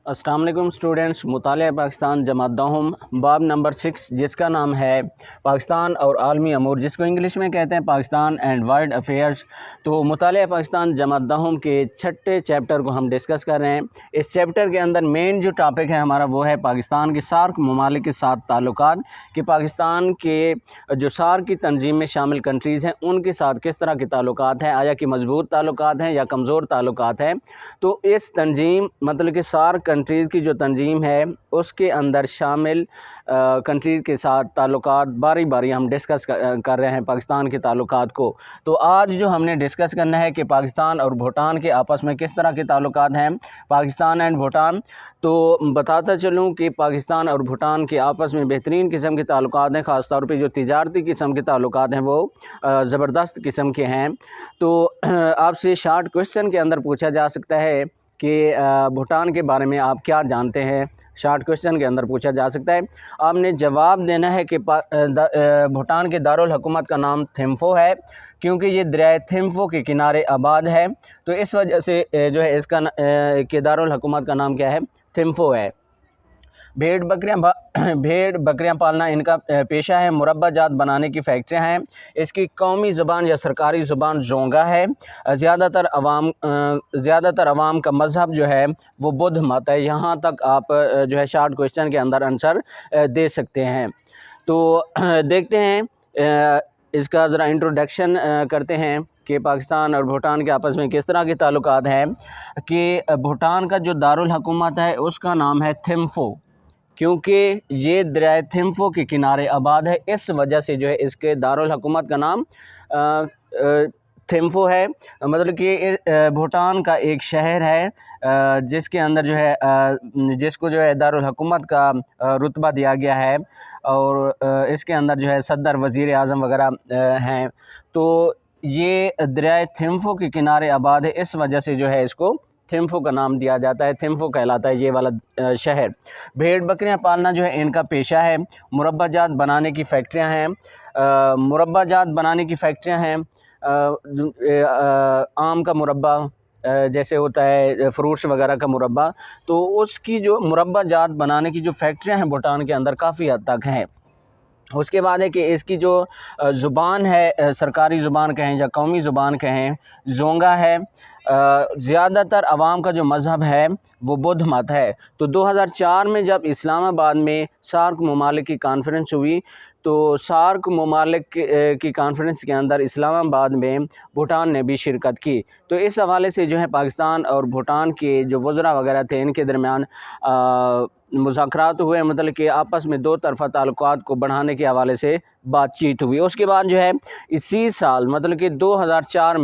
अस्सलाम वालेकुम स्टूडेंट्स। मुतालिया पाकिस्तान जमात दहम बाब नंबर 6 जिसका नाम है पाकिस्तान और आलमी अमूर, जिसको इंग्लिश में कहते हैं पाकिस्तान एंड वर्ल्ड अफेयर्स। तो मुतालिया पाकिस्तान जमात दहम के छठे चैप्टर को हम डिस्कस कर रहे हैं। इस चैप्टर के अंदर मेन जो टॉपिक है हमारा वो है पाकिस्तान के सार्क ममालिक के साथ ताल्लुकात, कि पाकिस्तान के जो सार्क की तंजीम में शामिल कंट्रीज़ हैं उनके साथ किस तरह के ताल्लुकात हैं, आया कि मजबूत ताल्लुकात हैं या कमज़ोर ताल्लुकात हैं। तो इस तंजीम मतलब कि सार्क कंट्रीज़ की जो तंजीम है उसके अंदर शामिल कंट्रीज़ के साथ ताल्लुकात बारी बारी हम डिस्कस कर रहे हैं पाकिस्तान के ताल्लुकात को। तो आज जो हमने डिस्कस करना है कि पाकिस्तान और भूटान के आपस में किस तरह के ताल्लुकात हैं, पाकिस्तान एंड भूटान। तो बताता चलूँ कि पाकिस्तान और भूटान के आपस में बेहतरीन किस्म के ताल्लुकात हैं, ख़ास तौर पे जो तिजारती किस्म के ताल्लुकात हैं वो ज़बरदस्त किस्म के हैं। तो आपसे शार्ट क्वेश्चन के अंदर पूछा जा सकता है कि भूटान के बारे में आप क्या जानते हैं। शार्ट क्वेश्चन के अंदर पूछा जा सकता है, आपने जवाब देना है कि भूटान के दारुल हुकूमत का नाम थिम्फू है, क्योंकि ये दरिया थिम्फू के किनारे आबाद है। तो इस वजह से जो है इसका के दारुल हुकूमत का नाम क्या है, थिम्फू है। भेड़ बकरियां पालना इनका पेशा है। मुरब्बा जात बनाने की फैक्ट्रियां हैं। इसकी कौमी ज़ुबान या सरकारी ज़ुबान जोंगा है। ज़्यादातर अवाम का मज़हब जो है वो बुद्ध मत है। यहाँ तक आप जो है शार्ट क्वेश्चन के अंदर आंसर दे सकते हैं। तो देखते हैं इसका ज़रा इंट्रोडक्शन करते हैं कि पाकिस्तान और भूटान के आपस में किस तरह के ताल्लुकात हैं। कि भूटान का जो दारुल हुकूमत है उसका नाम है थिम्फू, क्योंकि ये दरिया थिम्फू के किनारे आबाद है, इस वजह से जो है इसके दारुल हुकूमत का नाम थिम्फू है। मतलब कि भूटान का एक शहर है जिसके अंदर जो है जिसको जो है दारुल हुकूमत का रुतबा दिया गया है, और इसके अंदर जो है सदर वज़ीर आज़म वगैरह हैं। तो ये दरिया थिम्फू के किनारे आबाद है, इस वजह से जो है इसको थिम्फू का नाम दिया जाता है, थिम्फू कहलाता है ये वाला शहर। भेड़ बकरियां पालना जो है इनका पेशा है। मुरब्बा जात बनाने की फैक्ट्रियां हैं। मुरब्बा जात बनाने की फैक्ट्रियां हैं। आम का मुरब्बा जैसे होता है फ्रूट्स वगैरह का मुरब्बा, तो उसकी जो मुरब्बा जात बनाने की जो फैक्ट्रियां हैं भूटान के अंदर काफ़ी हद तक हैं। उसके बाद है कि इसकी जो ज़ुबान है, सरकारी ज़ुबान कहें या कौमी ज़ुबान कहें, जोंगा है। ज़्यादातर अवाम का जो मज़हब है वो बुद्ध मत है। तो 2004 में जब इस्लामाबाद में सार्क ममालिक की कॉन्फ्रेंस हुई, तो सार्क ममालिक की कॉन्फ्रेंस के अंदर इस्लामाबाद में भूटान ने भी शिरकत की। तो इस हवाले से जो है पाकिस्तान और भूटान के जो वज़रा वगैरह थे इनके दरमियान मुज़ाकरात हुए, मतलब कि आपस में दो तरफ़ा ताल्लुकात को बढ़ाने के हवाले से बातचीत हुई। उसके बाद जो है इसी साल मतलब कि 2004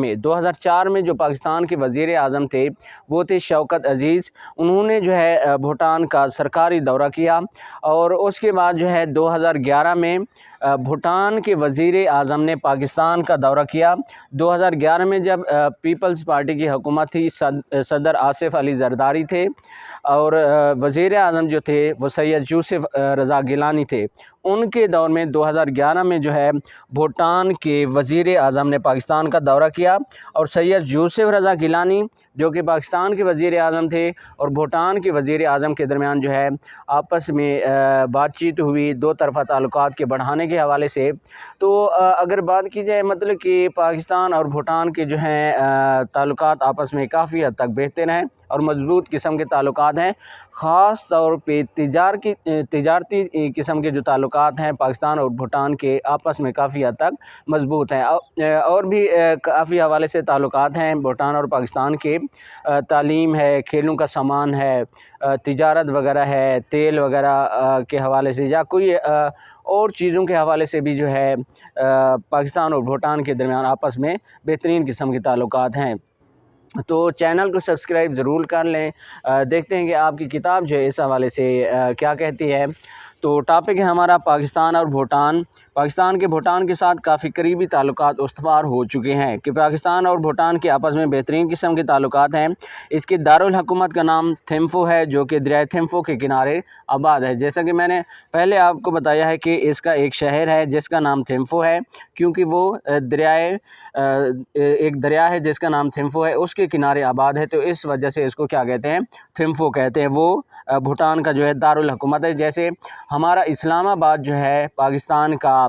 में जो पाकिस्तान के वज़ीर आज़म थे वो थे शौकत अज़ीज़। उन्होंने जो है भूटान का सरकारी दौरा किया, और उसके बाद जो है 2011 में भूटान के वज़ीर आज़म ने पाकिस्तान का दौरा किया। 2011 में जब पीपल्स पार्टी की हुकूमत थी, सदर आसिफ अली ज़रदारी थे, और वज़ीर आज़म जो थे वो सैयद यूसुफ रज़ा गिलानी थे। उनके दौर में 2011 में जो है भूटान के वज़ीर आज़म ने पाकिस्तान का दौरा किया, और सैयद यूसुफ रज़ा गिलानी जो कि पाकिस्तान के वज़ीर आज़म थे और भूटान के वज़ीर आज़म के दरमियान जो है आपस में बातचीत हुई दो तरफ़ा ताल्लुकात के बढ़ाने के हवाले से। तो अगर बात की जाए मतलब कि पाकिस्तान और भूटान के जो हैं ताल्लुकात आपस में काफ़ी हद तक बेहतर हैं और मज़बूत किस्म के ताल्लुकात हैं। ख़ास तौर पे तिजारती किस्म के जो ताल्लुकात हैं पाकिस्तान और भूटान के आपस में काफ़ी हद तक मज़बूत हैं। और भी काफ़ी हवाले से ताल्लुकात हैं भूटान और पाकिस्तान के। तालीम है, खेलों का सामान है, तिजारत वगैरह है, तेल वगैरह के हवाले से, या कोई और चीज़ों के हवाले से भी जो है पाकिस्तान और भूटान के दरमियान आपस में बेहतरीन किस्म के ताल्लुकात हैं। तो चैनल को सब्सक्राइब ज़रूर कर लें। देखते हैं कि आपकी किताब जो है इस हवाले से क्या कहती है। تو ٹاپک ہے ہمارا پاکستان اور بھوٹان۔ پاکستان کے بھوٹان کے ساتھ کافی قریبی تعلقات استوار ہو چکے ہیں کہ پاکستان اور بھوٹان کے آپس میں بہترین قسم کے تعلقات ہیں۔ اس کے دارالحکومت کا نام تھمپو ہے جو کہ دریائے تھمپو کے کنارے آباد ہے۔ جیسا کہ میں نے پہلے آپ کو بتایا ہے کہ اس کا ایک شہر ہے جس کا نام تھمپو ہے، کیونکہ وہ ایک دریا ہے جس کا نام تھمپو ہے، اس کے کنارے آباد ہے، تو اس وجہ سے اس کو کیا کہتے ہیں، تھمپو کہتے ہیں۔ وہ بھوٹان کا جو ہے دارالحکومت ہے۔ جیسے ہمارا اسلام آباد جو ہے پاکستان کا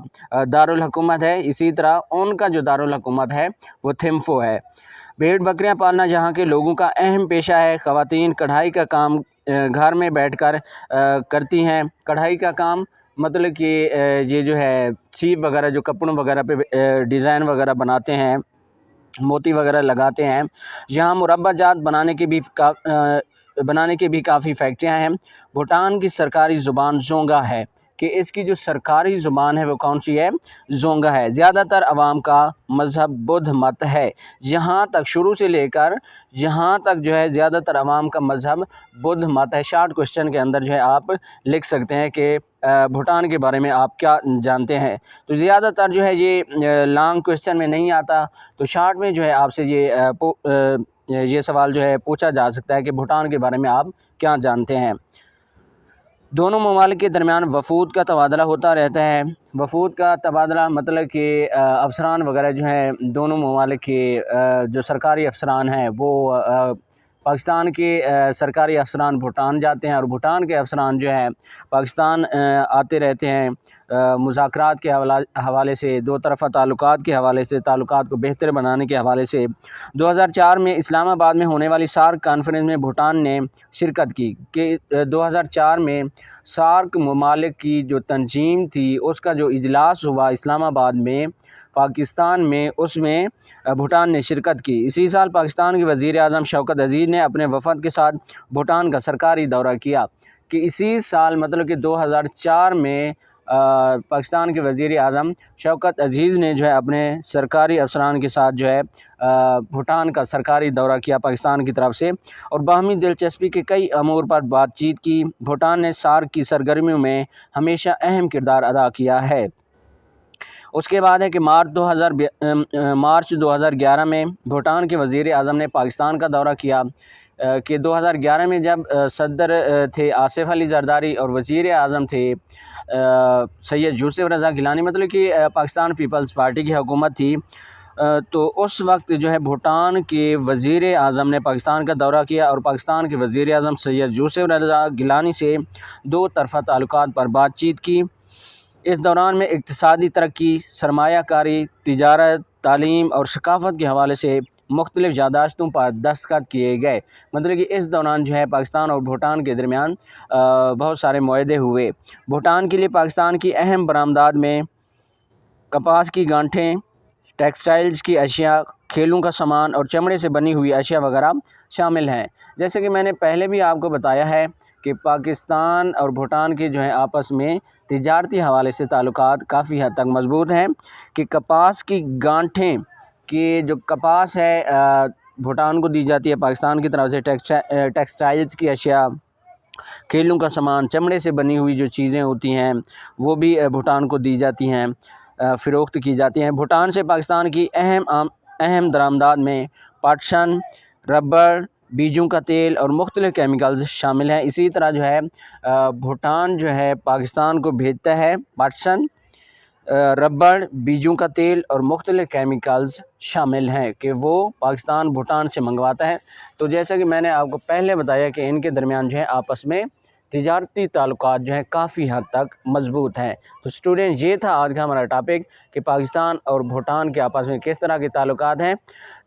دارالحکومت ہے، اسی طرح ان کا جو دارالحکومت ہے وہ تھمپو ہے۔ بھیڑ بکریاں پالنا جہاں کے لوگوں کا اہم پیشہ ہے۔ خواتین کڑھائی کا کام گھر میں بیٹھ کر کرتی ہیں۔ کڑھائی کا کام مطلب کہ یہ جو ہے سیپ وغیرہ جو کپڑوں وغیرہ پہ ڈیزائن وغیرہ بناتے ہیں، موتی وغیرہ لگاتے ہیں۔ یہاں مربع جات بنانے کی بھی کافی فیکٹریاں ہیں۔ بھوٹان کی سرکاری زبان زونگا ہے کہ اس کی جو سرکاری زبان ہے وہ کون سی ہے، زونگا ہے۔ زیادہ تر عوام کا مذہب بدھ مت ہے۔ یہاں تک شروع سے لے کر یہاں تک جو ہے زیادہ تر عوام کا مذہب بدھ مت ہے۔ شارٹ کوشچن کے اندر جو ہے آپ لکھ سکتے ہیں کہ بھوٹان کے بارے میں آپ کیا جانتے ہیں۔ تو زیادہ تر جو ہے یہ لانگ کوشچن میں نہیں آتا، تو شارٹ میں جو ہے آپ سے یہ سوال جو ہے پوچھا جا سکتا ہے کہ بھوٹان کے بارے میں آپ کیا جانتے ہیں۔ دونوں ممالک کے درمیان وفود کا تبادلہ ہوتا رہتا ہے۔ وفود کا تبادلہ مطلب کہ افسران وغیرہ جو ہیں دونوں ممالک کے جو سرکاری افسران ہیں وہ پاکستان کے سرکاری افسران بھوٹان جاتے ہیں، اور بھوٹان کے افسران جو ہیں پاکستان آتے رہتے ہیں۔ مذاکرات کے حوالے سے، دو طرفہ تعلقات کے حوالے سے، تعلقات کو بہتر بنانے کے حوالے سے 2004 میں اسلام آباد میں ہونے والی سارک کانفرنس میں بھوٹان نے شرکت کی کہ 2004 میں سارک ممالک کی جو تنظیم تھی اس کا جو اجلاس ہوا اسلام آباد میں پاکستان میں، اس میں بھوٹان نے شرکت کی۔ اسی سال پاکستان کے وزیر اعظم شوکت عزیز نے اپنے وفد کے ساتھ بھوٹان کا سرکاری دورہ کیا کہ اسی سال مطلب کہ 2004 میں پاکستان کے وزیر اعظم شوکت عزیز نے جو ہے اپنے سرکاری افسران کے ساتھ جو ہے بھوٹان کا سرکاری دورہ کیا پاکستان کی طرف سے، اور باہمی دلچسپی کے کئی امور پر بات چیت کی۔ بھوٹان نے سارک کی سرگرمیوں میں ہمیشہ اہم کردار ادا کیا ہے۔ اس کے بعد ہے کہ مارچ 2011 میں بھوٹان کے وزیر اعظم نے پاکستان کا دورہ کیا کہ 2011 میں جب صدر تھے آصف علی زرداری اور وزیر اعظم تھے سید یوسف رضا گیلانی، مطلب کہ پاکستان پیپلز پارٹی کی حکومت تھی، تو اس وقت جو ہے بھوٹان کے وزیر اعظم نے پاکستان کا دورہ کیا اور پاکستان کے وزیر اعظم سید یوسف رضا گیلانی سے دو طرفہ تعلقات پر بات چیت کی۔ اس دوران میں اقتصادی ترقی، سرمایہ کاری، تجارت، تعلیم اور ثقافت کے حوالے سے مختلف یادداشتوں پر دستخط کیے گئے۔ مطلب کہ اس دوران جو ہے پاکستان اور بھوٹان کے درمیان بہت سارے معاہدے ہوئے۔ بھوٹان کے لیے پاکستان کی اہم برآمدات میں کپاس کی گانٹھیں، ٹیکسٹائلز کی اشیاء، کھیلوں کا سامان اور چمڑے سے بنی ہوئی اشیاء وغیرہ شامل ہیں۔ جیسے کہ میں نے پہلے بھی آپ کو بتایا ہے کہ پاکستان اور بھوٹان کے جو ہے آپس میں تجارتی حوالے سے تعلقات کافی حد تک مضبوط ہیں کہ کپاس کی گانٹھیں کی جو کپاس ہے بھوٹان کو دی جاتی ہے پاکستان کی طرف سے، ٹیکسٹائلز کی اشیاء، کھیلوں کا سامان، چمڑے سے بنی ہوئی جو چیزیں ہوتی ہیں وہ بھی بھوٹان کو دی جاتی ہیں، فروخت کی جاتی ہیں۔ بھوٹان سے پاکستان کی اہم درآمدات میں پاٹسن، ربڑ، بیجوں کا تیل اور مختلف کیمیکلز شامل ہیں۔ اسی طرح جو ہے بھوٹان جو ہے پاکستان کو بھیجتا ہے پاٹسن، ربڑ، بیجوں کا تیل اور مختلف کیمیکلز شامل ہیں کہ وہ پاکستان بھوٹان سے منگواتا ہے۔ تو جیسا کہ میں نے آپ کو پہلے بتایا کہ ان کے درمیان جو ہے آپس میں تجارتی تعلقات جو ہیں کافی حد تک مضبوط ہیں۔ تو اسٹوڈنٹ یہ تھا آج کا ہمارا ٹاپک کہ پاکستان اور بھوٹان کے آپس میں کس طرح کے تعلقات ہیں۔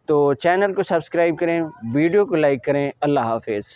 تو چینل کو سبسکرائب کریں، ویڈیو کو لائک کریں۔ اللہ حافظ۔